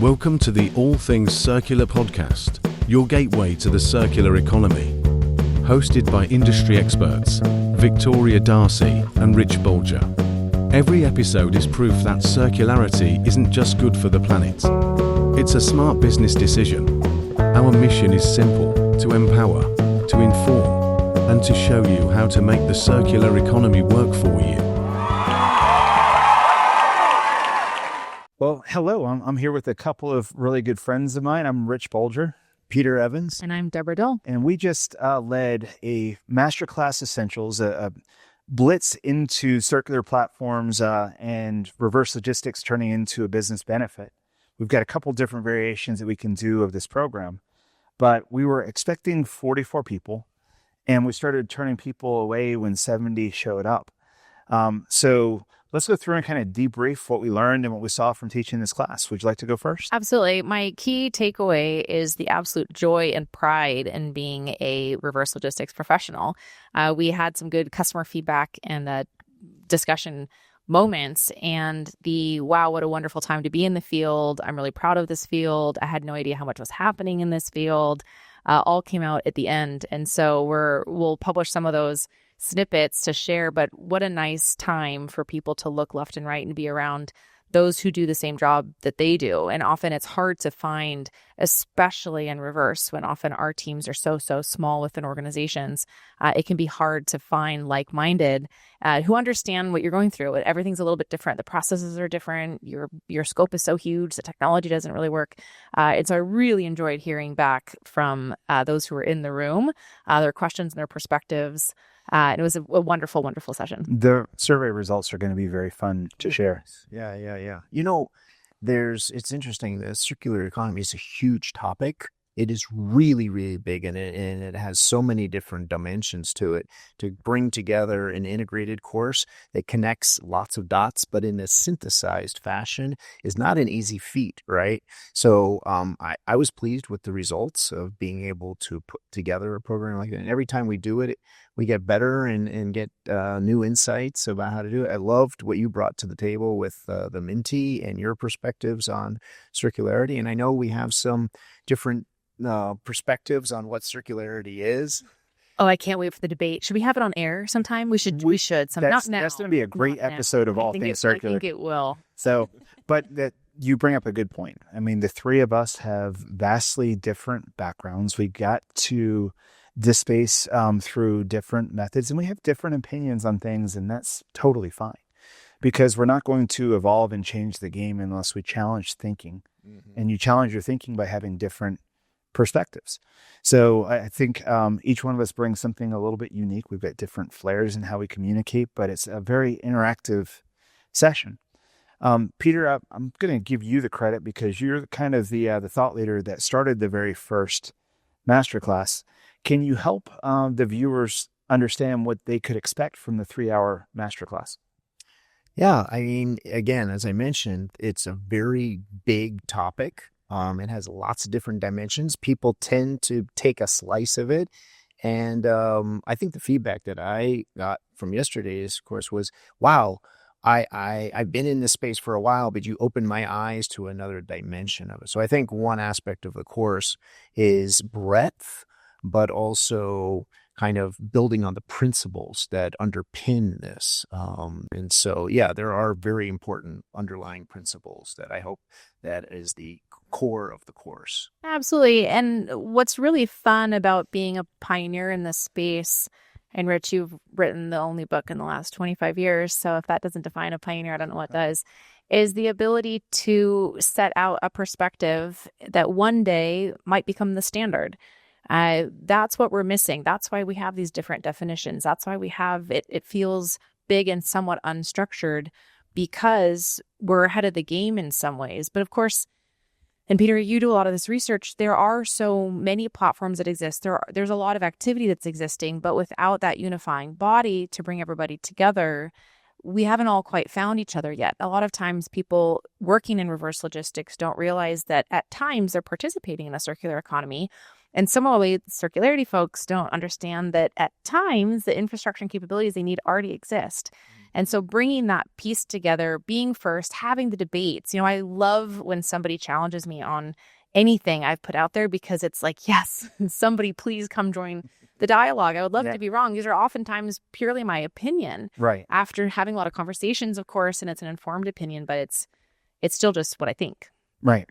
Welcome to the All Things Circular podcast, your gateway to the circular economy. Hosted by industry experts Victoria Darcy and Rich Bulger. Every episode is proof that circularity isn't just good for the planet. It's a smart business decision. Our mission is simple: to empower, to inform, and to show you how to make the circular economy work for you. Well, hello. I'm here with a couple of really good friends of mine. I'm Rich Bulger, Peter Evans. And I'm Deborah. And we just led a Masterclass Essentials, a blitz into circular platforms and reverse logistics turning into a business benefit. We've got a couple different variations that we can do of this program, but we were expecting 44 people, and we started turning people away when 70 showed up. So let's go through and kind of debrief what we learned and what we saw from teaching this class. Would you like to go first? Absolutely. My key takeaway is the absolute joy and pride in being a reverse logistics professional. We had some good customer feedback and discussion moments, and wow, what a wonderful time to be in the field. I'm really proud of this field. I had no idea how much was happening in this field. All came out at the end. And so we'll publish some of those snippets to share, but what a nice time for people to look left and right and be around those who do the same job that they do. And often it's hard to find, especially in reverse, when often our teams are so small within organizations. It can be hard to find like-minded who understand what you're going through. Everything's a little bit different. The processes are different. Your scope is so huge. The technology doesn't really work. And so I really enjoyed hearing back from those who were in the room, their questions and their perspectives. And it was a wonderful, wonderful session. The survey results are going to be very fun to share. Yeah. You know, it's interesting. The circular economy is a huge topic. It is really, really big, and it has so many different dimensions to it. To bring together an integrated course that connects lots of dots, but in a synthesized fashion, is not an easy feat, right? So I was pleased with the results of being able to put together a program like that. And every time we do it, we get better and get new insights about how to do it. I loved what you brought to the table with the Minty and your perspectives on circularity. And I know we have some different perspectives on what circularity is. Oh, I can't wait for the debate. Should we have it on air sometime? We should. Not now. That's going to be a great episode of All Things Circular. I think it will. So, but that you bring up a good point. I mean, the three of us have vastly different backgrounds. We got to this space through different methods, and we have different opinions on things, and that's totally fine, because we're not going to evolve and change the game unless we challenge thinking. Mm-hmm. And you challenge your thinking by having different perspectives. So I think each one of us brings something a little bit unique. We've got different flares in how we communicate, but it's a very interactive session. Peter, I'm going to give you the credit because you're kind of the thought leader that started the very first masterclass. Can you help the viewers understand what they could expect from the 3-hour masterclass? Yeah, I mean, again, as I mentioned, it's a very big topic. It has lots of different dimensions. People tend to take a slice of it. And I think the feedback that I got from yesterday's course was, wow, I've been in this space for a while, but you opened my eyes to another dimension of it. So I think one aspect of the course is breadth, but also kind of building on the principles that underpin this. And so, yeah, there are very important underlying principles that I hope that is the core of the course. Absolutely. And what's really fun about being a pioneer in this space, and Rich, you've written the only book in the last 25 years, so if that doesn't define a pioneer, I don't know what does, is the ability to set out a perspective that one day might become the standard. That's what we're missing. That's why we have these different definitions. That's why we have it feels big and somewhat unstructured, because we're ahead of the game in some ways. But of course, and Peter, you do a lot of this research. There are so many platforms that exist. There's a lot of activity that's existing, but without that unifying body to bring everybody together, we haven't all quite found each other yet. A lot of times people working in reverse logistics don't realize that at times they're participating in a circular economy. And similarly, circularity folks don't understand that at times the infrastructure and capabilities they need already exist. And so bringing that piece together, being first, having the debates, I love when somebody challenges me on anything I've put out there, because it's like, yes, somebody please come join the dialogue. I would love to be wrong. These are oftentimes purely my opinion. Right. After having a lot of conversations, of course, and it's an informed opinion, but it's still just what I think. Right.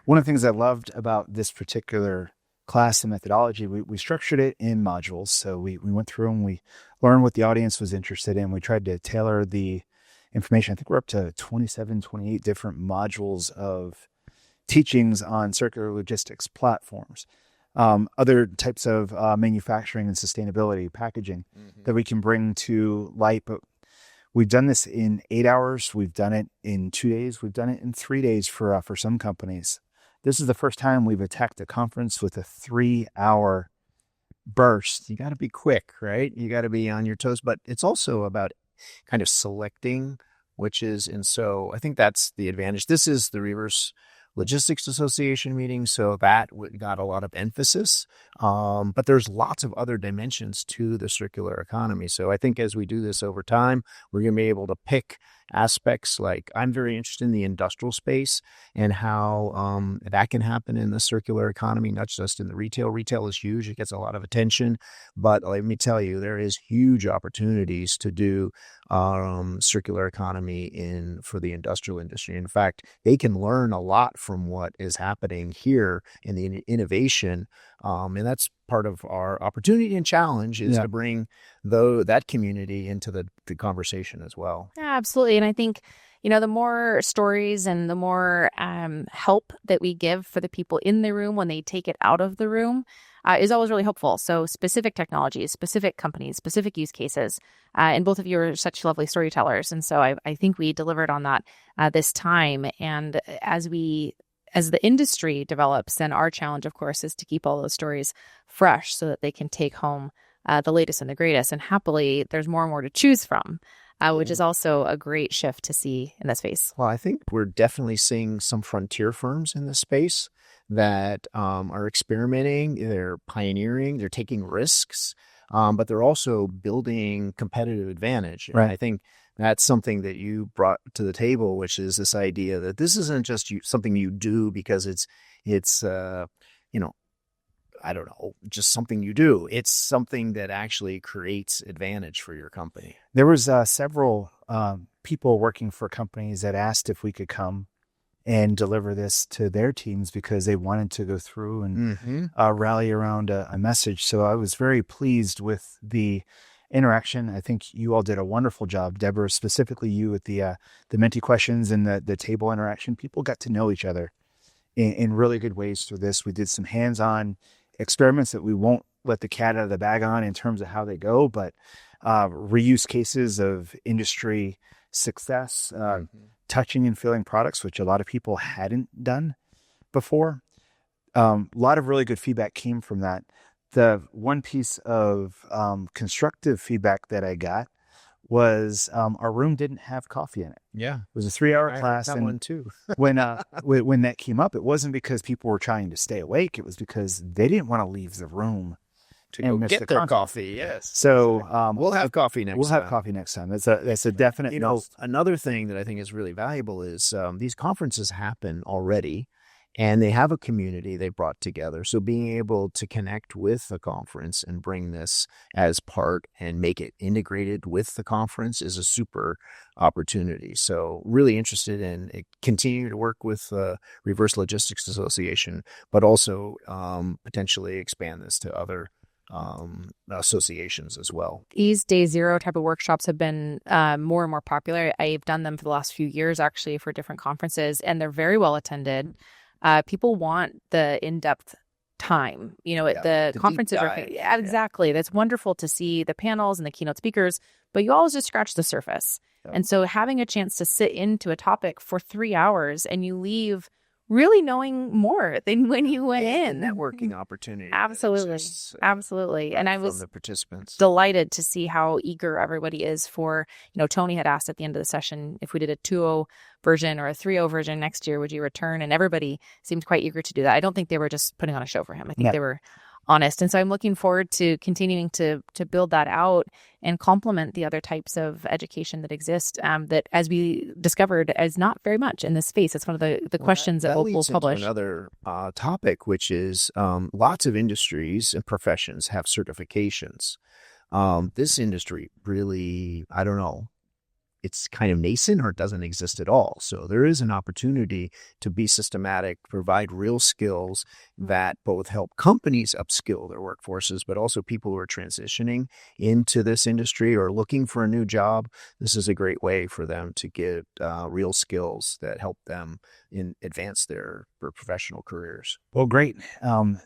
One of the things I loved about this particular class and methodology, we structured it in modules. So we went through and we learned what the audience was interested in. We tried to tailor the information. I think we're up to 27, 28 different modules of teachings on circular logistics platforms, other types of manufacturing and sustainability, packaging that we can bring to light. But we've done this in 8 hours. We've done it in 2 days. We've done it in 3 days for some companies. This is the first time we've attacked a conference with a 3-hour burst. You got to be quick, right? You got to be on your toes, but it's also about kind of selecting and so I think that's the advantage. This is the Reverse Logistics Association meeting, so that got a lot of emphasis. But there's lots of other dimensions to the circular economy. So I think as we do this over time, we're going to be able to pick aspects. Like, I'm very interested in the industrial space and how that can happen in the circular economy, not just in the retail. Retail is huge. It gets a lot of attention. But let me tell you, there is huge opportunities to do circular economy for the industrial industry. In fact, they can learn a lot from what is happening here in the innovation. And that's part of our opportunity and challenge is to bring that community into the conversation as well. Yeah, absolutely. And I think, the more stories and the more help that we give for the people in the room when they take it out of the room is always really helpful. So specific technologies, specific companies, specific use cases. And both of you are such lovely storytellers. And so I think we delivered on that this time. And as the industry develops, then our challenge, of course, is to keep all those stories fresh so that they can take home the latest and the greatest. And happily, there's more and more to choose from, which is also a great shift to see in this space. Well, I think we're definitely seeing some frontier firms in this space that are experimenting, they're pioneering, they're taking risks, but they're also building competitive advantage. Right. And I think that's something that you brought to the table, which is this idea that this isn't just something you do because it's I don't know, just something you do. It's something that actually creates advantage for your company. There was several people working for companies that asked if we could come and deliver this to their teams because they wanted to go through and rally around a message. So I was very pleased with the interaction. I think you all did a wonderful job, Deborah, specifically you with the Menti questions and the table interaction. People got to know each other in really good ways through this. We did some hands-on experiments that we won't let the cat out of the bag on in terms of how they go, but reuse cases of industry success, touching and feeling products, which a lot of people hadn't done before. A lot of really good feedback came from that. The one piece of constructive feedback that I got was our room didn't have coffee in it. Yeah. It was a 3-hour class. That and one too. when that came up, it wasn't because people were trying to stay awake. It was because they didn't want to leave the room to go get their coffee. Yes. So we'll have coffee next time. We'll have coffee next time. That's a definite. Another thing that I think is really valuable is these conferences happen already, and they have a community they brought together. So being able to connect with the conference and bring this as part and make it integrated with the conference is a super opportunity. So really interested in continuing to work with Reverse Logistics Association, but also potentially expand this to other associations as well. These day zero type of workshops have been more and more popular. I've done them for the last few years, actually, for different conferences, and they're very well attended. People want the in-depth time. The conferences are exactly. That's wonderful to see the panels and the keynote speakers, but you always just scratch the surface. Yeah. And so having a chance to sit into a topic for 3 hours and you leave really knowing more than when you went in. Networking opportunity. Absolutely. Absolutely. And I was the participants delighted to see how eager everybody is for, Tony had asked at the end of the session, if we did a 2.0 version or a 3.0 version next year, would you return? And everybody seemed quite eager to do that. I don't think they were just putting on a show for him. I think they were honest. And so I'm looking forward to continuing to build that out and complement the other types of education that exist that, as we discovered, is not very much in this space. It's one of the questions that we'll publish. Into another topic, which is lots of industries and professions have certifications. This industry really, I don't know, it's kind of nascent or it doesn't exist at all. So there is an opportunity to be systematic, provide real skills that both help companies upskill their workforces, but also people who are transitioning into this industry or looking for a new job. This is a great way for them to get real skills that help them advance their professional careers. Well, great.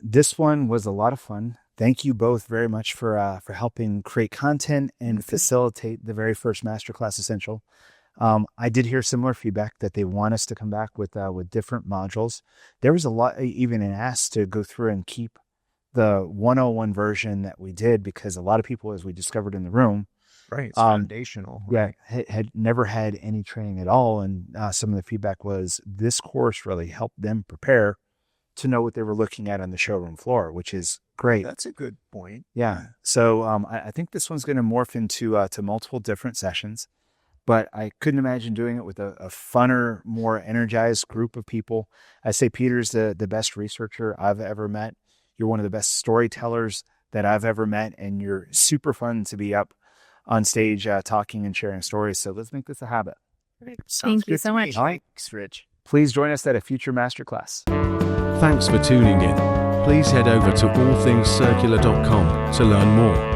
This one was a lot of fun. Thank you both very much for helping create content and facilitate the very first Masterclass Essential. I did hear similar feedback that they want us to come back with different modules. There was a lot, even an ask to go through and keep the 101 version that we did, because a lot of people, as we discovered in the room, right, it's foundational. Yeah, had never had any training at all, and some of the feedback was this course really helped them prepare to know what they were looking at on the showroom floor, which is great. That's a good point. Yeah. So I think this one's going to morph into to multiple different sessions, but I couldn't imagine doing it with a funner, more energized group of people. I say Peter's the best researcher I've ever met. You're one of the best storytellers that I've ever met, and you're super fun to be up on stage talking and sharing stories. So let's make this a habit. Thank you so much. Thanks, Rich. Please join us at a future masterclass. Thanks for tuning in. Please head over to allthingscircular.com to learn more.